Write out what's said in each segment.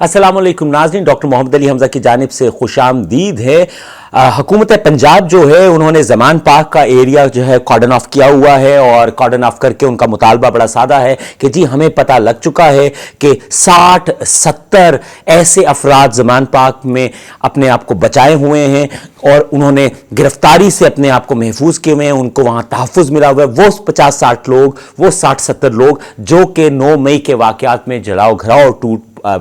अस्सलाम वालेकुम नाज़रीन, डॉक्टर मोहम्मद अली हमज़ा की जानिब से खुशामदीद है। हुकूमत पंजाब जो है उन्होंने ज़मान पार्क का एरिया जो है कॉर्डन ऑफ किया हुआ है और कॉर्डन ऑफ करके उनका मुतालबा बड़ा सादा है कि जी हमें पता लग चुका है कि 60-70 ऐसे अफराद ज़मान पार्क में अपने आप को बचाए हुए हैं और उन्होंने गिरफ्तारी से अपने आप को महफूज किए हुए हैं, उनको वहां तहफ़्फ़ुज़ मिला हुआ है। वो 50-60 लोग, वो 60-70 लोग जो कि 9 मई के वाक़यात में जलाओ घराव और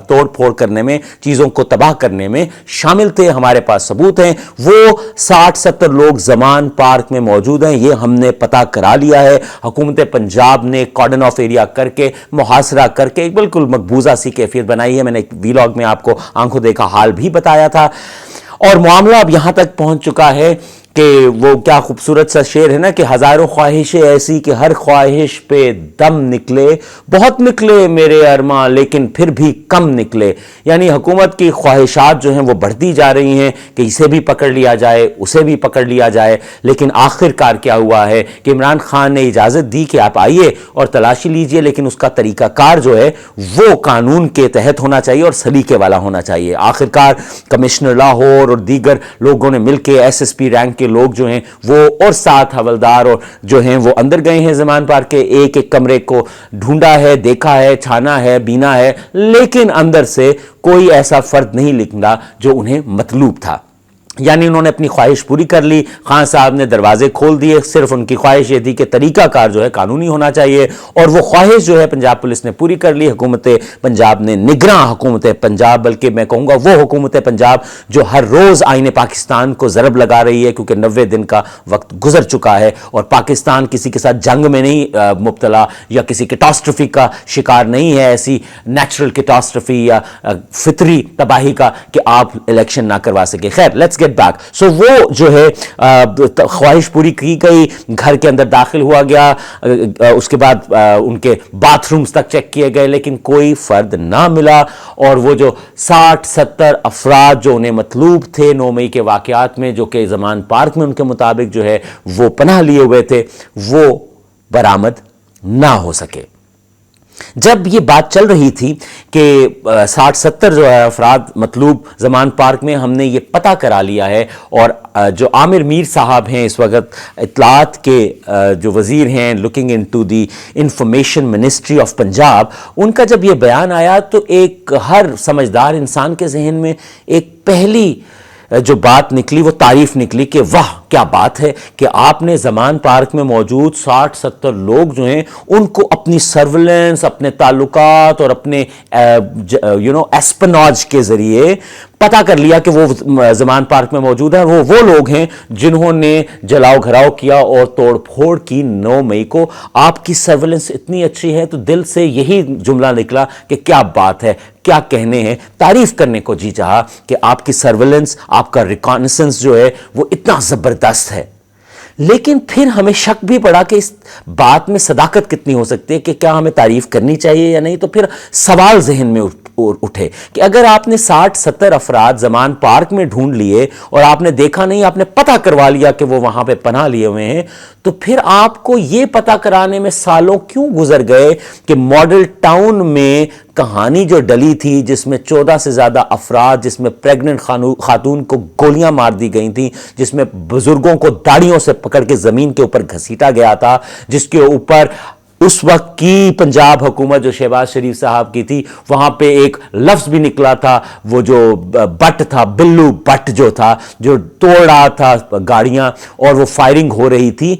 तोड़ फोड़ करने में, चीज़ों को तबाह करने में शामिल थे। हमारे पास सबूत हैं। वो 60-70 लोग ज़मान पार्क में मौजूद हैं, ये हमने पता करा लिया है। हुकूमत पंजाब ने कॉर्डन ऑफ एरिया करके, मुहासरा करके एक बिल्कुल मकबूजा सी कैफियत बनाई है। मैंने एक वीलॉग में आपको आंखों देखा हाल भी बताया था और मामला अब यहां तक पहुंच चुका है कि वो क्या खूबसूरत सा शेर है ना कि हजारों ख्वाहिशें ऐसी कि हर ख्वाहिश पे दम निकले, बहुत निकले मेरे अरमा लेकिन फिर भी कम निकले। यानी हुकूमत की ख्वाहिशात जो हैं वो बढ़ती जा रही हैं कि इसे भी पकड़ लिया जाए, उसे भी पकड़ लिया जाए। लेकिन आखिरकार क्या हुआ है कि इमरान खान ने इजाज़त दी कि आप आइए और तलाशी लीजिए, लेकिन उसका तरीक़ाकार जो है वो कानून के तहत होना चाहिए और सलीके वाला होना चाहिए। आखिरकार कमिश्नर लाहौर और दीगर लोगों ने मिलकर SSP रैंक के लोग जो हैं वो और 7 हवलदार और जो हैं वो अंदर गए हैं ज़मान पार्क के एक एक कमरे को ढूंढा है, देखा है, छाना है, बीना है, लेकिन अंदर से कोई ऐसा फर्द नहीं निकला जो उन्हें मतलूब था। यानी उन्होंने अपनी ख्वाहिश पूरी कर ली। खान साहब ने दरवाजे खोल दिए। सिर्फ उनकी ख्वाहिश ये थी कि तरीकाकार जो है कानूनी होना चाहिए और वो ख्वाहिश जो है पंजाब पुलिस ने पूरी कर ली। हुकूमत पंजाब ने, निगरां हुकूमत पंजाब, बल्कि मैं कहूँगा वो हुकूमत पंजाब जो हर रोज़ आईने पाकिस्तान को ज़रब लगा रही है, क्योंकि 90 दिन का वक्त गुजर चुका है और पाकिस्तान किसी के साथ जंग में नहीं मुब्तला या किसी कैटास्ट्रफी का शिकार नहीं है, ऐसी नेचुरल कैटास्ट्रफी या फितरी तबाही का कि आप इलेक्शन ना करवा सके। खैर, लेट्स बैक। सो वो जो है ख्वाहिश पूरी की गई, घर के अंदर दाखिल हुआ गया, उसके बाद उनके बाथरूम्स तक चेक किए गए, लेकिन कोई फर्द ना मिला और वो जो 60-70 अफराद जो उन्हें मतलूब थे 9 मई के वाकयात में, जो कि ज़मान पार्क में उनके मुताबिक जो है वो पनाह लिए हुए थे, वो बरामद ना हो सके। जब ये बात चल रही थी कि 60-70 जो है अफराद मतलूब ज़मान पार्क में, हमने ये पता करा लिया है और जो आमिर मीर साहब हैं इस वक्त इत्तलात के जो वज़ीर हैं, looking into the information ministry of Punjab, उनका जब ये बयान आया तो एक हर समझदार इंसान के जहन में एक पहली जो बात निकली वो तारीफ निकली कि वाह क्या बात है कि आपने ज़मान पार्क में मौजूद 60-70 लोग जो हैं उनको अपनी सर्विलेंस, अपने ताल्लुकात और अपने एस्पनाज के ज़रिए पता कर लिया कि वो ज़मान पार्क में मौजूद है। वो लोग हैं जिन्होंने जलाओ घराव किया और तोड़ फोड़ की 9 मई को। आपकी सर्विलेंस इतनी अच्छी है तो दिल से यही जुमला निकला कि क्या बात है, क्या कहने हैं, तारीफ करने को जी चाहा कि आपकी सर्विलेंस, आपका रिकॉनेसेंस जो है वो इतना ज़बरदस्त है। लेकिन फिर हमें शक भी पड़ा कि इस बात में सदाकत कितनी हो सकती है कि क्या हमें तारीफ करनी चाहिए या नहीं। तो फिर सवाल जहन में उठे कि अगर आपने 60-70 अफराद ज़मान पार्क में ढूंढ लिए और आपने देखा नहीं, आपने पता करवा लिया कि वो वहां पे पनाह लिए हुए हैं, तो फिर आपको ये पता कराने में सालों क्यों गुजर गए कि मॉडल टाउन में कहानी जो डली थी, जिसमें 14 से ज्यादा अफराद, जिसमें प्रेग्नेंट खातून को गोलियां मार दी गई थी, जिसमें बुजुर्गों को दाढ़ियों से पकड़ के जमीन के ऊपर घसीटा गया था, जिसके ऊपर उस वक्त की पंजाब हुकूमत जो शहबाज शरीफ साहब की थी, वहां पे एक लफ्ज भी निकला था, वो जो बट था, बिल्लू बट जो था, जो तोड़ रहा था गाड़ियां और वो फायरिंग हो रही थी,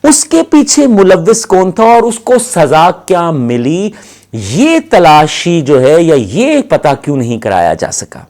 उसके पीछे मुलव्विस कौन था और उसको सजा क्या मिली, ये तलाशी जो है या ये पता क्यों नहीं कराया जा सका।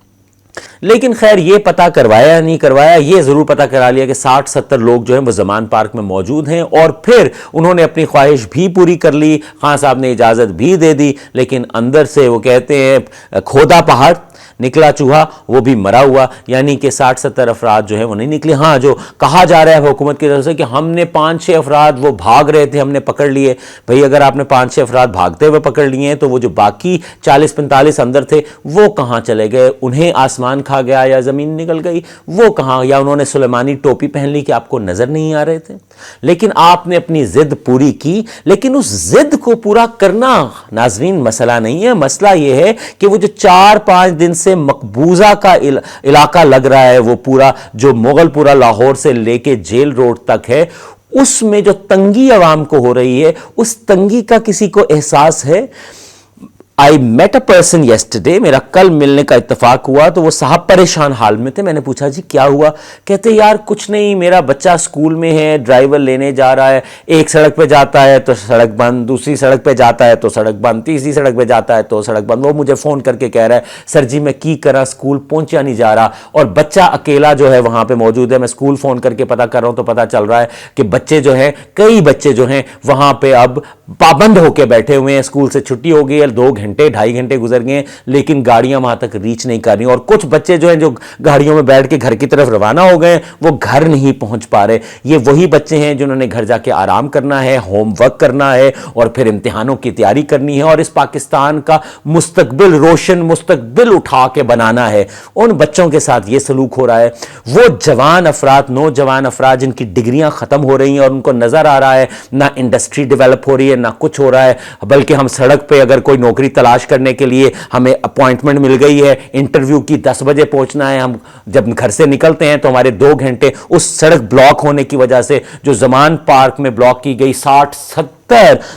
लेकिन खैर ये पता करवाया नहीं करवाया, ये जरूर पता करा लिया कि 60-70 लोग जो हैं वो ज़मान पार्क में मौजूद हैं और फिर उन्होंने अपनी ख्वाहिश भी पूरी कर ली। खान साहब ने इजाज़त भी दे दी, लेकिन अंदर से वो कहते हैं खोदा पहाड़ निकला चूहा, वो भी मरा हुआ। यानी कि 60-70 अफराद जो है वो नहीं निकले। हाँ, जो कहा जा रहा है हुकूमत की तरफ से कि हमने 5-6 अफराद वो भाग रहे थे, हमने पकड़ लिए। भाई अगर आपने 5-6 अफराद भागते हुए पकड़ लिए हैं तो वो जो बाकी 40-45 अंदर थे वो कहाँ चले गए? उन्हें आसमान کھا گیا یا زمین نکل گئی، وہ کہاں، یا انہوں نے سلیمانی ٹوپی پہن لی کہ آپ کو نظر نہیں آ رہے تھے، لیکن آپ نے اپنی ضد پوری کی۔ لیکن اس ضد کو پورا کرنا ناظرین مسئلہ نہیں ہے، مسئلہ یہ ہے کہ وہ جو 4-5 دن سے مقبوضہ کا علاقہ لگ رہا ہے، وہ پورا جو مغل پورا لاہور سے لے کے جیل روڈ تک ہے، اس میں جو تنگی عوام کو ہو رہی ہے، اس تنگی کا کسی کو احساس ہے؟ I met a person yesterday، میرا کل ملنے کا اتفاق ہوا، تو وہ صاحب پریشان حال میں تھے۔ میں نے پوچھا جی کیا ہوا؟ کہتے یار کچھ نہیں، میرا بچہ اسکول میں ہے، ڈرائیور لینے جا رہا ہے، ایک سڑک پہ جاتا ہے تو سڑک بند، دوسری سڑک پہ جاتا ہے تو سڑک بند، تیسری سڑک پہ جاتا ہے تو سڑک بند۔ وہ مجھے فون کر کے کہہ رہا ہے سر جی میں کی کرا، اسکول پہنچا نہیں جا رہا، اور بچہ اکیلا جو ہے وہاں پہ موجود ہے۔ میں اسکول فون کر کے پتہ کر رہا ہوں تو پتہ چل رہا ہے کہ بچے جو ہیں، کئی بچے جو ہیں وہاں پہ اب پابند ہو کے بیٹھے ہوئے ہیں۔ اسکول سے چھٹی ہو گئی ہے، 2 گھنٹے 2.5 گھنٹے گزر گئے ہیں، لیکن گاڑیاں وہاں تک ریچ نہیں کر رہی، اور کچھ بچے جو ہیں جو گاڑیوں میں بیٹھ کے گھر کی طرف روانہ ہو گئے ہیں، وہ گھر نہیں پہنچ پا رہے۔ یہ وہی بچے ہیں جنہوں نے گھر جا کے آرام کرنا ہے، ہوم ورک کرنا ہے، اور پھر امتحانوں کی تیاری کرنی ہے، اور اس پاکستان کا مستقبل، روشن مستقبل اٹھا کے بنانا ہے۔ ان بچوں کے ساتھ یہ سلوک ہو رہا ہے۔ وہ جوان افراد، نوجوان افراد جن کی ڈگریاں ختم ہو رہی ہیں اور ان کو نظر آ رہا ہے نہ انڈسٹری ڈیولپ ہو رہی ہے، نہ کچھ ہو رہا ہے، بلکہ ہم سڑک پہ اگر کوئی نوکری تلاش کرنے کے لیے ہمیں اپوائنٹمنٹ مل گئی ہے، انٹرویو کی 10 بجے پہنچنا ہے، ہم جب گھر سے نکلتے ہیں تو ہمارے 2 گھنٹے اس سڑک بلاک ہونے کی وجہ سے، جو زمان پارک میں بلاک کی گئی 60-70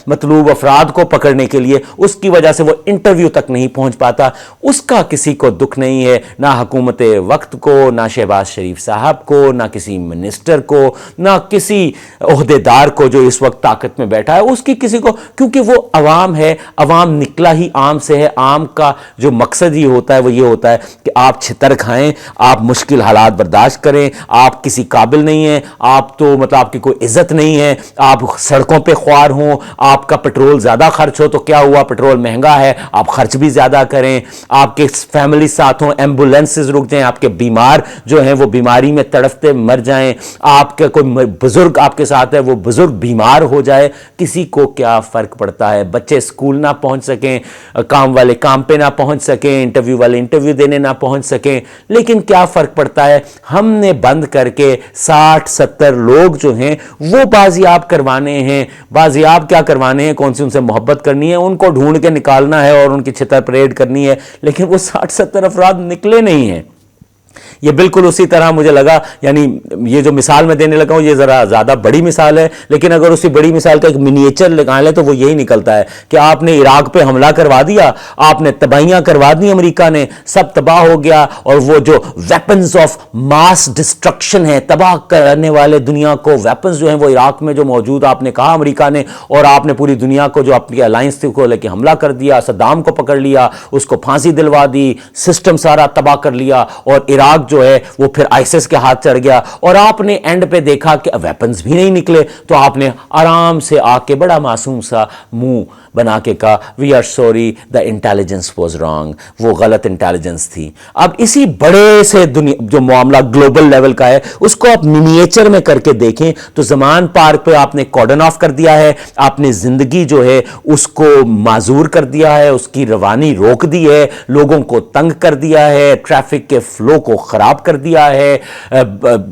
مطلوب افراد کو پکڑنے کے لیے، اس کی وجہ سے وہ انٹرویو تک نہیں پہنچ پاتا۔ اس کا کسی کو دکھ نہیں ہے، نہ حکومت وقت کو، نہ شہباز شریف صاحب کو، نہ کسی منسٹر کو، نہ کسی عہدیدار کو جو اس وقت طاقت میں بیٹھا ہے، اس کی کسی کو، کیونکہ وہ عوام ہے۔ عوام نکلا ہی عام سے ہے۔ عام کا جو مقصد ہی ہوتا ہے وہ یہ ہوتا ہے کہ آپ چھتر کھائیں، آپ مشکل حالات برداشت کریں، آپ کسی قابل نہیں ہیں، آپ تو مطلب آپ کی کوئی عزت نہیں ہے، آپ سڑکوں پہ خوار ہوں، آپ کا پیٹرول زیادہ خرچ ہو تو کیا ہوا، پیٹرول مہنگا ہے، آپ خرچ بھی زیادہ کریں، آپ کے فیملی ساتھ ہوں، ایمبولینسز رک جائیں، آپ کے بیمار جو ہیں وہ بیماری میں تڑپتے مر جائیں، آپ کے کوئی بزرگ آپ کے ساتھ ہے وہ بزرگ بیمار ہو جائے، کسی کو کیا فرق پڑتا ہے؟ بچے اسکول نہ پہنچ سکیں، کام والے کام پہ نہ پہنچ سکیں، انٹرویو والے انٹرویو دینے نہ پہنچ سکیں، لیکن کیا فرق پڑتا ہے؟ ہم نے بند کر کے 60-70 لوگ جو ہیں وہ بازیاب کروانے ہیں۔ بازیاب کیا کروانے ہیں؟ کون سی ان سے محبت کرنی ہے، ان کو ڈھونڈ کے نکالنا ہے اور ان کی چھتر پریڈ کرنی ہے، لیکن وہ 60-70 افراد نکلے نہیں ہیں۔ یہ بالکل اسی طرح مجھے لگا، یعنی یہ جو مثال میں دینے لگا ہوں یہ ذرا زیادہ بڑی مثال ہے، لیکن اگر اسی بڑی مثال کا ایک منیچر نکالیں تو وہ یہی نکلتا ہے کہ آپ نے عراق پہ حملہ کروا دیا، آپ نے تباہیاں کروا دی، امریکہ نے سب تباہ ہو گیا، اور وہ جو ویپنز آف ماس ڈسٹرکشن ہے، تباہ کرنے والے دنیا کو ویپنز جو ہیں وہ عراق میں جو موجود، آپ نے کہا امریکہ نے، اور آپ نے پوری دنیا کو جو اپنی الائنس تھی کو لے کے حملہ کر دیا، صدام کو پکڑ لیا، اس کو پھانسی دلوا دی، سسٹم سارا تباہ کر لیا، اور عراق جو ہے وہ پھر آئیسس کے ہاتھ چڑھ گیا، اور آپ نے اینڈ پہ دیکھا کہ ویپنز بھی نہیں نکلے، تو آپ نے آرام سے آ کے بڑا معصوم سا منہ بنا کے کہا we are sorry the intelligence was wrong, وہ غلط انٹیلیجنس تھی۔ اب اسی بڑے سے جو معاملہ گلوبل لیول کا ہے اس کو آپ منیچر میں کر کے دیکھیں تو زمان پارک پہ آپ نے کارڈن آف کر دیا ہے، آپ نے زندگی جو ہے اس کو معذور کر دیا ہے، اس کی روانی روک دی ہے، لوگوں کو تنگ کر دیا ہے، ٹریفک کے فلو کو خراب کر دیا ہے،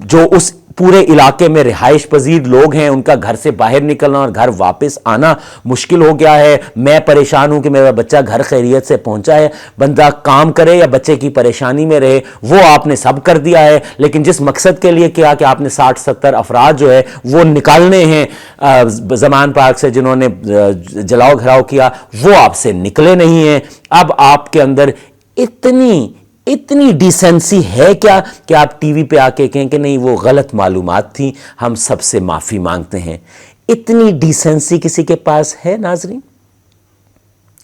جو اس پورے علاقے میں رہائش پذیر لوگ ہیں ان کا گھر سے باہر نکلنا اور گھر واپس آنا مشکل ہو گیا ہے۔ میں پریشان ہوں کہ میرا بچہ گھر خیریت سے پہنچا ہے، بندہ کام کرے یا بچے کی پریشانی میں رہے، وہ آپ نے سب کر دیا ہے، لیکن جس مقصد کے لیے کیا کہ آپ نے 60-70 افراد جو ہے وہ نکالنے ہیں زمان پارک سے، جنہوں نے جلاؤ گھراؤ کیا، وہ آپ سے نکلے نہیں ہیں۔ اب آپ کے اندر اتنی ڈیسنسی ہے کیا کہ آپ ٹی وی پہ آ کے کہیں کہ نہیں وہ غلط معلومات تھیں، ہم سب سے معافی مانگتے ہیں؟ اتنی ڈیسنسی کسی کے پاس ہے ناظرین؟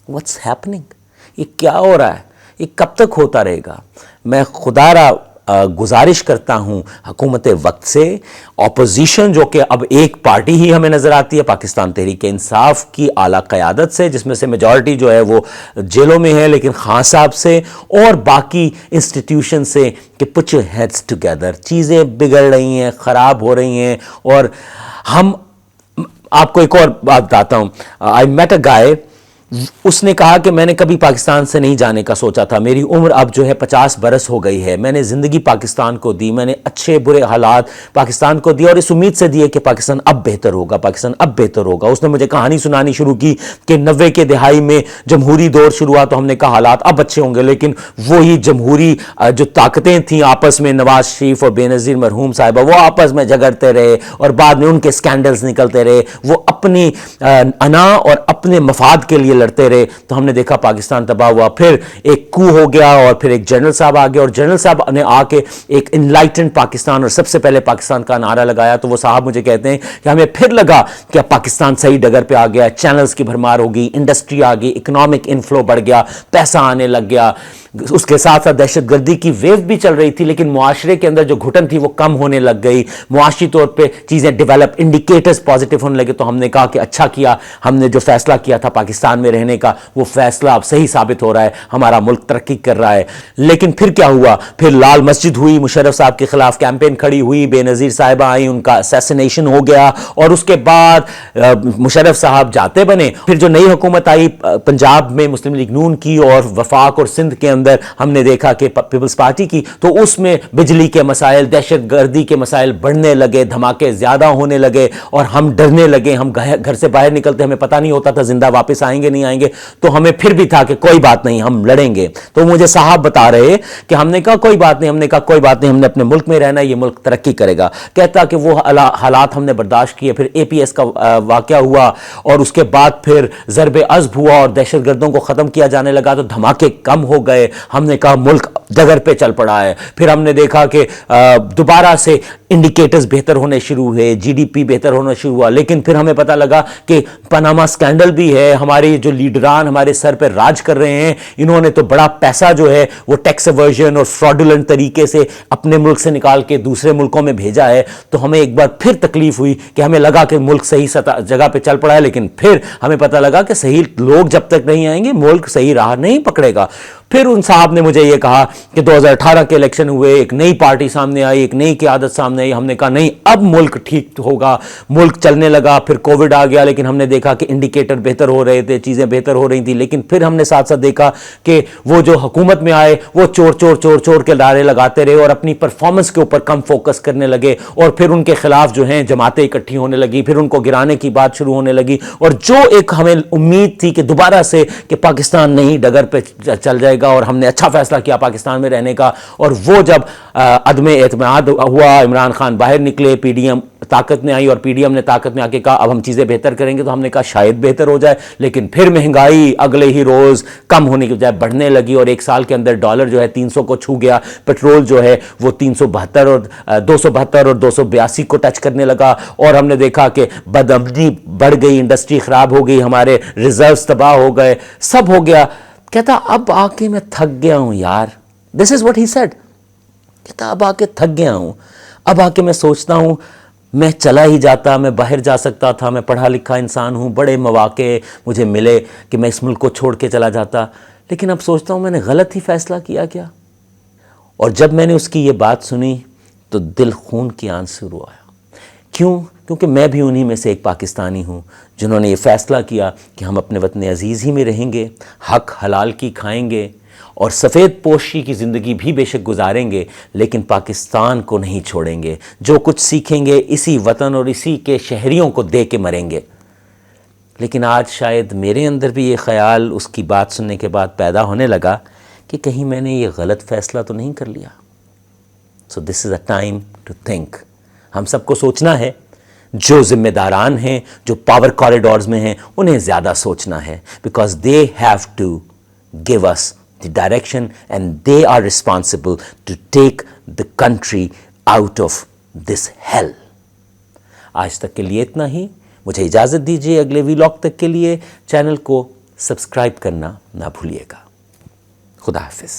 What's happening? یہ کیا ہو رہا ہے؟ یہ کب تک ہوتا رہے گا؟ میں خدا را گزارش کرتا ہوں حکومت وقت سے، اپوزیشن جو کہ اب ایک پارٹی ہی ہمیں نظر آتی ہے پاکستان تحریک انصاف کی اعلیٰ قیادت سے، جس میں سے میجورٹی جو ہے وہ جیلوں میں ہے، لیکن خان صاحب سے اور باقی انسٹیٹیوشن سے کہ پٹ یور ہیڈز ٹوگیدر، چیزیں بگڑ رہی ہیں، خراب ہو رہی ہیں، اور ہم آپ کو ایک اور بات بتاتا ہوں۔ آئی میٹ اے گائے उसने कहा कि मैंने कभी पाकिस्तान से नहीं जाने का सोचा था, मेरी उम्र अब जो है 50 बरस हो गई है, मैंने ज़िंदगी पाकिस्तान को दी, मैंने अच्छे बुरे हालात पाकिस्तान को दिए और इस उम्मीद से दिए कि पाकिस्तान अब बेहतर होगा, पाकिस्तान अब बेहतर होगा। उसने मुझे कहानी सुनानी शुरू की कि 90 के दहाई में जमहूरी दौर शुरू हुआ तो हमने कहा हालात अब अच्छे होंगे, लेकिन वही जमहूरी जो ताकतें थीं आपस में, नवाज शरीफ और बेनज़ीर मरहूम साहिबा, वो आपस में झगड़ते रहे और बाद में उनके स्कैंडल्स निकलते रहे, वो अपनी अना और अपने मफाद के लिए लड़ते रहे, तो हमने देखा पाकिस्तान तबाह हुआ। फिर एक कू हो गया और फिर एक जनरल साहब आ गया और जनरल साहब ने आके एक इनलाइटेंड पाकिस्तान और सबसे पहले पाकिस्तान का नारा लगाया। तो वो साहब मुझे कहते हैं कि हमें फिर लगा कि पाकिस्तान सही डगर पे आ गया, चैनल्स की भरमार होगी, इंडस्ट्री आ गई, इकोनॉमिक इनफ्लो बढ़ गया, पैसा आने लग गया। उसके साथ साथ दहशतगर्दी की वेव भी चल रही थी, लेकिन मुआशरे के अंदर जो घुटन थी वो कम होने लग गई, मुआशी तौर पे चीज़ें डेवलप, इंडिकेटर्स पॉजिटिव होने लगे। तो हमने कहा कि अच्छा किया, हमने जो फैसला किया था पाकिस्तान में रहने का, वो फैसला अब सही साबित हो रहा है, हमारा मुल्क तरक्की कर रहा है। लेकिन फिर क्या हुआ, फिर लाल मस्जिद हुई, मुशर्रफ साहब के खिलाफ कैंपेन खड़ी हुई, बेनज़ीर साहिबा आई, उनका असैसिनेशन हो गया और उसके बाद मुशर्रफ साहब जाते बने। फिर जो नई हुकूमत आई पंजाब में मुस्लिम लीग नून की और वफाक और सिंध के अंदर हमने देखा कि पीपल्स पार्टी की, तो उसमें बिजली के मसाइल, दहशतगर्दी के मसाइल बढ़ने लगे, धमाके ज्यादा होने लगे और हम डरने लगे। हम घर से बाहर निकलते हमें पता नहीं होता था जिंदा वापस आएंगे नहीं आएंगे, तो हमें फिर भी था कि कोई बात नहीं, हम लड़ेंगे। तो मुझे साहब बता रहे कि हमने कहा कोई बात नहीं, हमने कहा कोई बात नहीं, हमने अपने मुल्क में रहना है, ये मुल्क तरक्की करेगा। कहता कि वो हालात हमने बर्दाश्त किए। फिर APS का वाकया हुआ और उसके बाद फिर ज़रबे अज़ब हुआ और दहशतगर्दों को ख़त्म किया जाने लगा, तो धमाके कम हो गए। हमने कहा मुल्क डगर पे चल पड़ा है। फिर हमने देखा कि दोबारा से इंडिकेटर्स बेहतर होने शुरू हुए, GDP बेहतर होना शुरू हुआ। लेकिन फिर हमें पता लगा कि पनामा स्कैंडल भी है, हमारे जो लीडरान हमारे सर पे राज कर रहे हैं, इन्होंने तो बड़ा पैसा जो है वो टैक्स एवर्जन और फ्रॉडुलेंट तरीके से अपने मुल्क से निकाल के दूसरे मुल्कों में भेजा है। तो हमें एक बार फिर तकलीफ हुई कि हमें लगा कि मुल्क सही जगह पे चल पड़ा है, लेकिन फिर हमें पता लगा कि सही लोग जब तक नहीं आएंगे मुल्क सही राह नहीं पकड़ेगा। फिर उन साहब ने मुझे ये कहा कि 2018 के इलेक्शन हुए, एक नई पार्टी सामने आई, एक नई क़यादत सामने आई। हमने कहा नहीं, अब मुल्क ठीक होगा, मुल्क चलने लगा। फिर कोविड आ गया, लेकिन हमने देखा कि इंडिकेटर बेहतर हो रहे थे, चीज़ें बेहतर हो रही थी। लेकिन फिर हमने साथ साथ देखा कि वो जो हुकूमत में आए वो चोर चोर चोर चोर के नारे लगाते रहे और अपनी परफॉर्मेंस के ऊपर कम फोकस करने लगे और फिर उनके खिलाफ जो हैं जमातें इकट्ठी होने लगी, फिर उनको गिराने की बात शुरू होने लगी। और जो एक हमें उम्मीद थी कि दोबारा से कि पाकिस्तान नई डगर पे चल जाएगा और हमने अच्छा फैसला किया पाकिस्तान में रहने का, और वो जब अदमे एतमाद हुआ, इमरान खान बाहर निकले, PDM ताकत में आई और PDM ने ताकत में आके कहा अब हम चीज़ें बेहतर करेंगे, तो हमने कहा शायद बेहतर हो जाए। लेकिन फिर महंगाई अगले ही रोज़ कम होने की बजाय बढ़ने लगी और एक साल के अंदर डॉलर जो है 300 को छू गया, पेट्रोल जो है वो 372 और 272 और 282 को टच करने लगा। और हमने देखा कि बदअमनी बढ़ गई, इंडस्ट्री ख़राब हो गई, हमारे रिजर्व्स तबाह हो गए, सब हो गया। कहता अब आके मैं थक गया हूँ यार, this is what he said. कहता अब आके थक गया हूँ, अब आके मैं सोचता हूँ मैं चला ही जाता, मैं बाहर जा सकता था, मैं पढ़ा लिखा इंसान हूँ, बड़े मौके मुझे मिले कि मैं इस मुल्क को छोड़ के चला जाता, लेकिन अब सोचता हूँ मैंने गलत ही फैसला किया क्या। और जब मैंने उसकी ये बात सुनी तो दिल खून की आंसू आया। क्यों? क्योंकि मैं भी उन्हीं में से एक पाकिस्तानी हूँ जिन्होंने ये फ़ैसला किया कि हम अपने वतन अज़ीज़ ही में रहेंगे, हक हलाल की खाएंगे और सफ़ेद पोशी की ज़िंदगी भी बेशक गुजारेंगे, लेकिन पाकिस्तान को नहीं छोड़ेंगे। जो कुछ सीखेंगे इसी वतन और इसी के शहरियों को दे के मरेंगे। लेकिन आज शायद मेरे अंदर भी ये ख़याल उसकी बात सुनने के बाद पैदा होने लगा कि कहीं मैंने ये गलत फ़ैसला तो नहीं कर लिया। So this is a time to think. हम सबको सोचना है, जो ज़िम्मेदारान हैं, जो पावर कॉरिडोर्स में हैं, उन्हें ज़्यादा सोचना है, because they have to give us the direction and they are responsible to take the country out of this hell. आज तक के लिए इतना ही। मुझे इजाज़त दीजिए। अगले व्लॉग तक के लिए चैनल को सब्सक्राइब करना ना भूलिएगा। खुदा हाफिज़।